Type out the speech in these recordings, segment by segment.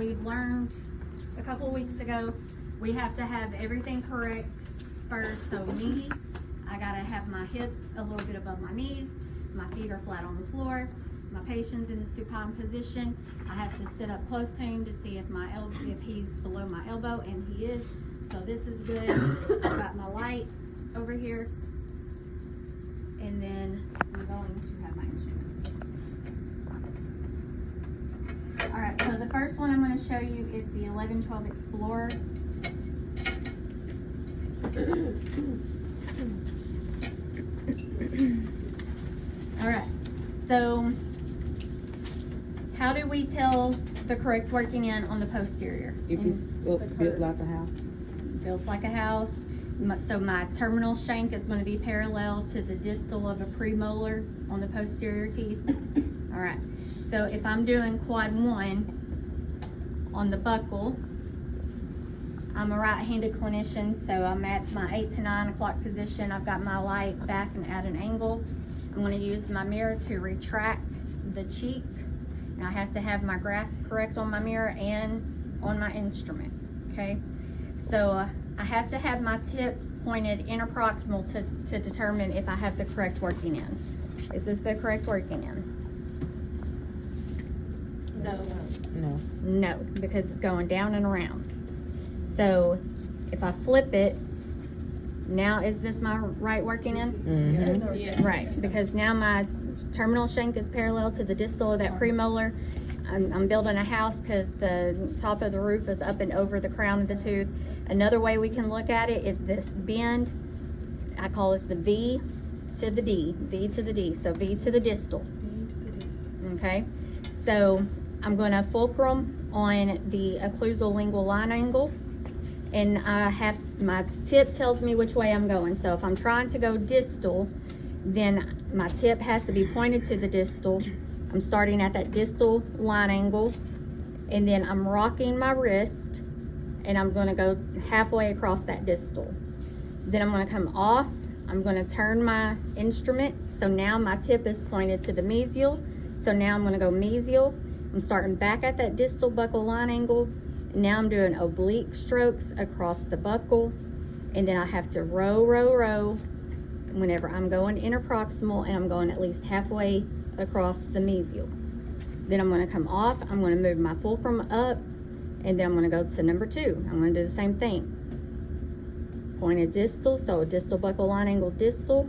we've learned a couple of weeks ago, we have to have everything correct first. So me, I gotta have my hips a little bit above my knees, my feet are flat on the floor, my patient's in the supine position. I have to sit up close to him to see if he's below my elbow, and he is. So this is good. I've got my light over here, and then I'm going to have my instruments. All right, so the first one I'm going to show you is the 1112 Explorer. All right, so how do we tell the correct working in on the posterior? If it's built like a house. Built like a house. So my terminal shank is going to be parallel to the distal of a premolar on the posterior teeth. All right, so if I'm doing quad 1 on the buccal, I'm a right-handed clinician, so I'm at my 8 to 9 o'clock position. I've got my light back and at an angle. I'm going to use my mirror to retract the cheek. And I have to have my grasp correct on my mirror and on my instrument, okay? So I have to have my tip pointed interproximal to determine if I have the correct working in. Is this the correct working in? No. No, because it's going down and around. So if I flip it, now is this my right working in? Mm-hmm. Yeah. Right, because now my terminal shank is parallel to the distal of that premolar. I'm building a house because the top of the roof is up and over the crown of the tooth. Another way we can look at it is this bend. I call it the V to the D, V to the D, so V to the distal. Okay, so I'm going to fulcrum on the occlusal lingual line angle, and my tip tells me which way I'm going. So if I'm trying to go distal, then my tip has to be pointed to the distal. I'm starting at that distal line angle, and then I'm rocking my wrist, and I'm going to go halfway across that distal. Then I'm going to come off. I'm going to turn my instrument, so now my tip is pointed to the mesial. So now I'm going to go mesial. I'm starting back at that distal buccal line angle. Now I'm doing oblique strokes across the buccal, and then I have to row, row, row whenever I'm going interproximal, and I'm going at least halfway across the mesial. Then I'm going to come off. I'm going to move my fulcrum up, and then I'm going to go to number 2. I'm going to do the same thing. Pointed distal, so distal buccal line angle distal,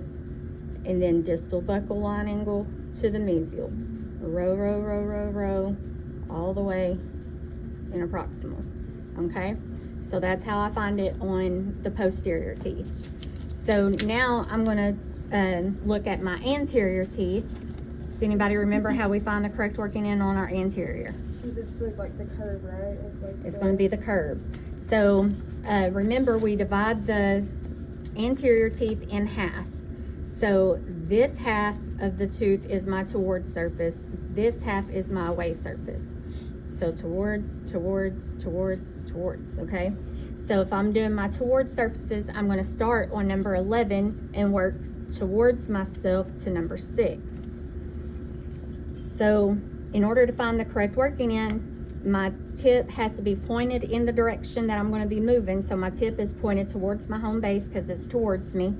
and then distal buccal line angle to the mesial. Row, row, row, row, row, all the way interproximal. Okay, so that's how I find it on the posterior teeth. So now I'm going to look at my anterior teeth. Does anybody remember how we find the correct working in on our anterior? Because it's like the curve, right? It's going to be the curve. So remember, we divide the anterior teeth in half. So this half of the tooth is my towards surface. This half is my away surface. So towards, okay? So if I'm doing my towards surfaces, I'm going to start on number 11 and work towards myself to number 6. So in order to find the correct working in, my tip has to be pointed in the direction that I'm going to be moving. So my tip is pointed towards my home base because it's towards me.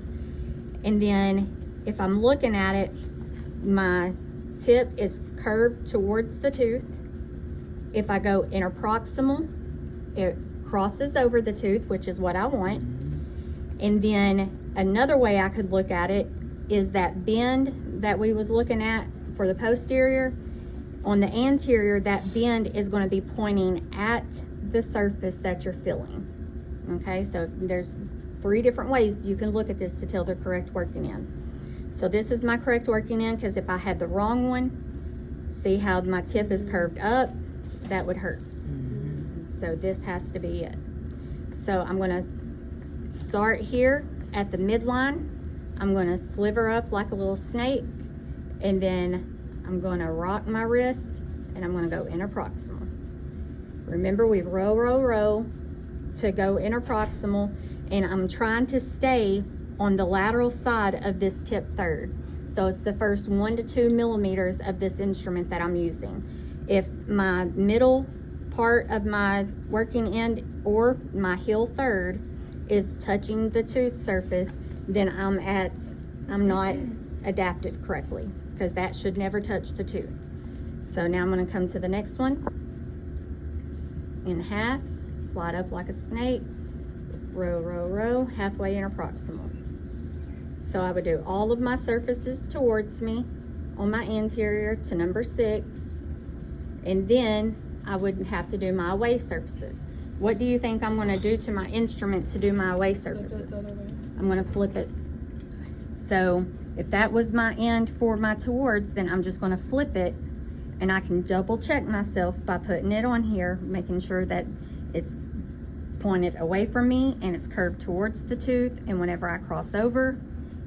And then if I'm looking at it, my tip is curved towards the tooth. If I go interproximal, it crosses over the tooth, which is what I want. And then another way I could look at it is that bend that we was looking at for the posterior. On the anterior, that bend is going to be pointing at the surface that you're filling. Okay, so there's 3 different ways you can look at this to tell the correct working in. So this is my correct working in, because if I had the wrong one, see how my tip is curved up, that would hurt. So this has to be it. So I'm going to start here at the midline. I'm going to sliver up like a little snake, and then I'm going to rock my wrist, and I'm going to go interproximal. Remember, we row, row, row to go interproximal, and I'm trying to stay on the lateral side of this tip third. So it's the first 1 to 2 millimeters of this instrument that I'm using. If my middle part of my working end or my heel third is touching the tooth surface, then I'm not adapted correctly, because that should never touch the tooth. So now I'm going to come to the next one. In half, slide up like a snake, row, row, row, halfway interproximal. So I would do all of my surfaces towards me on my anterior to number 6, and then I would have to do my away surfaces. What do you think I'm going to do to my instrument to do my away surfaces? I'm going to flip it. So if that was my end for my towards, then I'm just going to flip it, and I can double check myself by putting it on here, making sure that it's pointed away from me and it's curved towards the tooth, and whenever I cross over,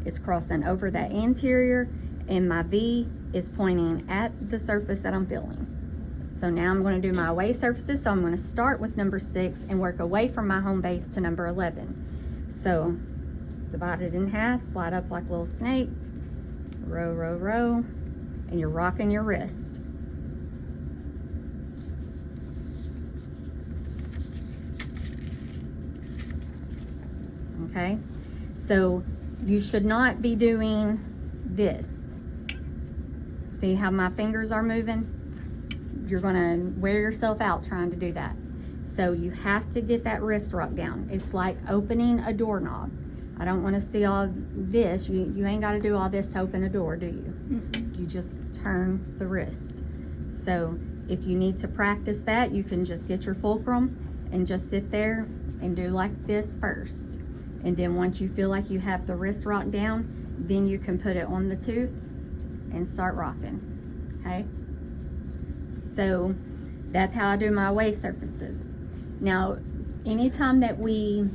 it's crossing over that anterior, and my V is pointing at the surface that I'm feeling. So now I'm going to do my away surfaces. So I'm going to start with number 6 and work away from my home base to number 11. So divide it in half, slide up like a little snake, row, row, row, and you're rocking your wrist. Okay, so you should not be doing this. See how my fingers are moving? You're gonna wear yourself out trying to do that. So you have to get that wrist rock down. It's like opening a doorknob. I don't want to see all this. You ain't got to do all this to open a door, do you? Mm-mm. You just turn the wrist. So if you need to practice that, you can just get your fulcrum and just sit there and do like this first. And then once you feel like you have the wrist rock down, then you can put it on the tooth and start rocking, okay? So that's how I do my away surfaces. Now, anytime that we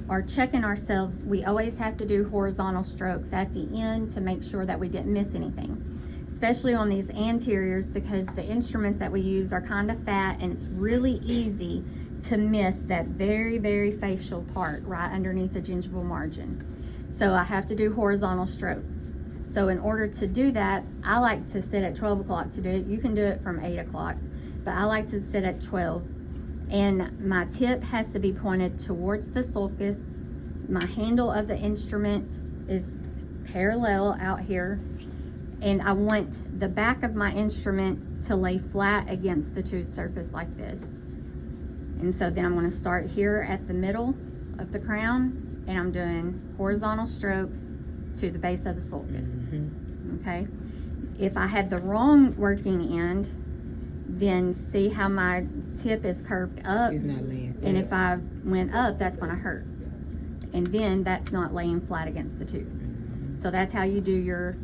are checking ourselves, we always have to do horizontal strokes at the end to make sure that we didn't miss anything, especially on these anteriors, because the instruments that we use are kind of fat, and it's really easy to miss that very, very facial part right underneath the gingival margin. So I have to do horizontal strokes. So in order to do that, I like to sit at 12 o'clock to do it. You can do it from 8 o'clock, but I like to sit at 12. And my tip has to be pointed towards the sulcus. My handle of the instrument is parallel out here. And I want the back of my instrument to lay flat against the tooth surface like this. And so then I'm going to start here at the middle of the crown, and I'm doing horizontal strokes to the base of the sulcus. Okay? If I had the wrong working end, then see how my tip is curved up, It's not laying. and if I went up, that's going to hurt. And then that's not laying flat against the tooth. So that's how you do your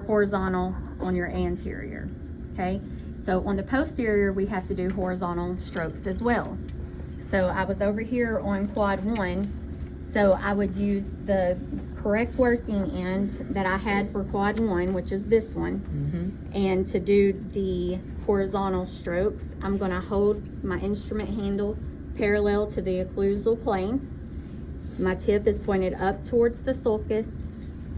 horizontal on your anterior. Okay? So on the posterior, we have to do horizontal strokes as well. So I was over here on quad 1, so I would use the correct working end that I had for quad 1, which is this one. And to do the horizontal strokes, I'm going to hold my instrument handle parallel to the occlusal plane. My tip is pointed up towards the sulcus.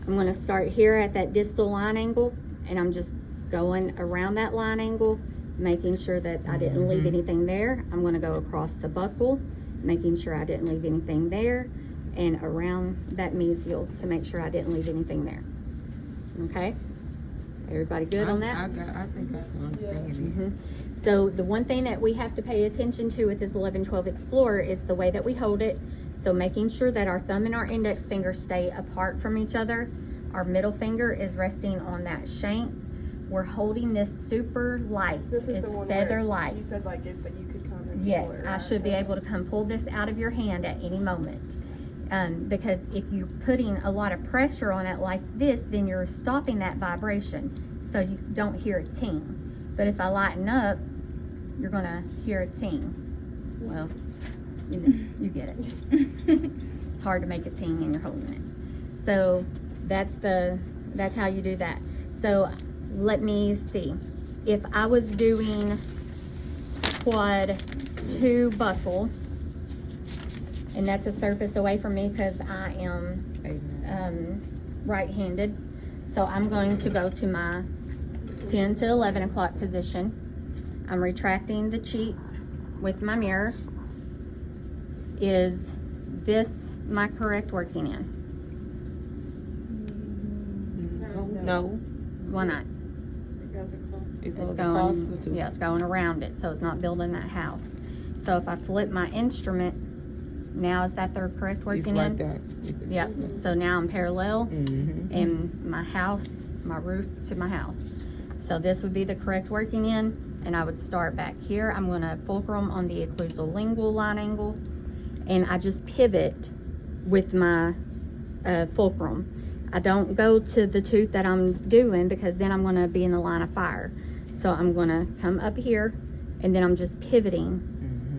I'm going to start here at that distal line angle, and I'm just going around that line angle, making sure that I didn't leave anything there. I'm going to go across the buccal, making sure I didn't leave anything there, and around that mesial to make sure I didn't leave anything there. Okay? Everybody good on that? I think I understand. So the one thing that we have to pay attention to with this 1112 Explorer is the way that we hold it. So making sure that our thumb and our index finger stay apart from each other. Our middle finger is resting on that shank. We're holding this super light. This is It's the one feather where light. You said like if you could come and Yes, pull it, I right? should be able to come pull this out of your hand at any moment. Because if you're putting a lot of pressure on it like this, then you're stopping that vibration, so you don't hear it ting. But if I lighten up, you're gonna hear it ting. Well, you get it. It's hard to make it ting and you're holding it. So that's how you do that. So let me see. If I was doing quad 2 buckle, and that's a surface away from me because I am right-handed, so I'm going to go to my 10 to 11 o'clock position. I'm retracting the cheek with my mirror. Is this my correct working in? No. Why not? It goes across. It It's goes across the going, two. yeah, it's going around it, so it's not building that house. So if I flip my instrument, now is that the correct It's working like in? that. You can Yep, see that. so now I'm parallel Mhm. in my house, my roof to my house. So this would be the correct working in, and I would start back here. I'm gonna fulcrum on the occlusal lingual line angle, and I just pivot with my fulcrum. I don't go to the tooth that I'm doing because then I'm gonna be in the line of fire. So I'm gonna come up here, and then I'm just pivoting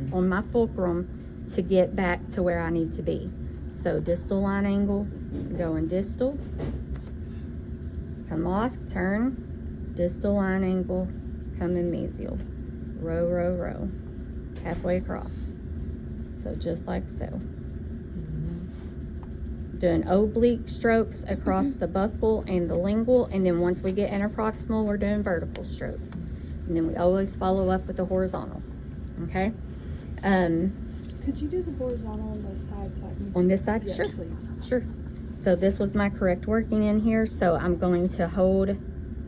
Mhm. on my fulcrum to get back to where I need to be. So distal line angle, going distal, come off, turn, distal line angle, come in mesial, row, row, row, halfway across. So just like so. Doing oblique strokes across the buccal and the lingual, and then once we get interproximal, we're doing vertical strokes. And then we always follow up with the horizontal, okay? Could you do the horizontal on the side so I can? On this side? Yes, Sure. please. Sure. So this was my correct working in here. So I'm going to hold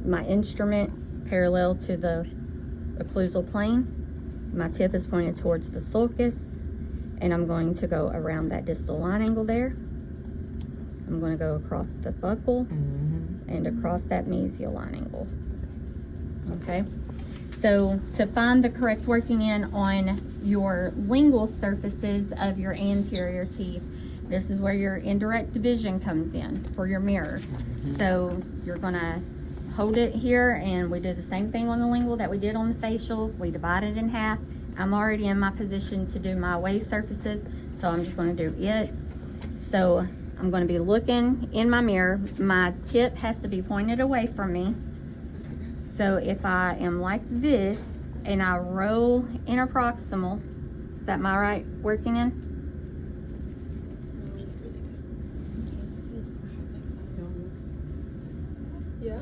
my instrument parallel to the occlusal plane. My tip is pointed towards the sulcus, and I'm going to go around that distal line angle there. I'm going to go across the buccal Mhm. and across that mesial line angle. Okay. So to find the correct working in on your lingual surfaces of your anterior teeth, this is where your indirect division comes in for your mirror. So you're gonna hold it here, and we do the same thing on the lingual that we did on the facial. We divide it in half. I'm already in my position to do my away surfaces, so I'm just gonna do it. So I'm gonna be looking in my mirror. My tip has to be pointed away from me. So if I am like this and I roll interproximal, is that my right working in? Yeah.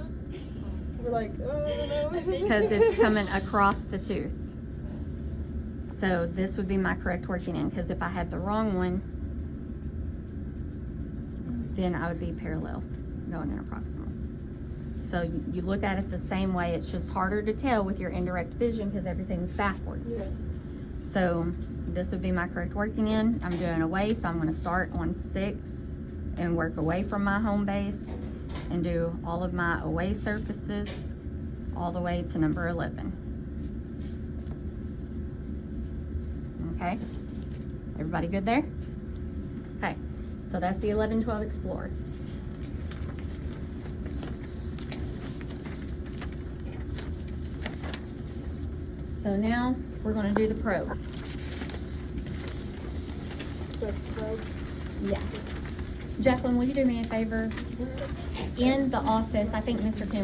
We're like, oh no. Because it's coming across the tooth. So this would be my correct working in, because if I had the wrong one, then I would be parallel, going interproximal. So you look at it the same way. It's just harder to tell with your indirect vision because everything's backwards. Yeah. So this would be my correct working in. I'm doing away, so I'm going to start on 6 and work away from my home base and do all of my away surfaces all the way to number 11. Okay, everybody good there? Okay, so that's the 11-12 Explorer. So now we're going to do the probe. The probe. Yeah. Jacqueline, will you do me a favor? In the office, I think Mr. Kim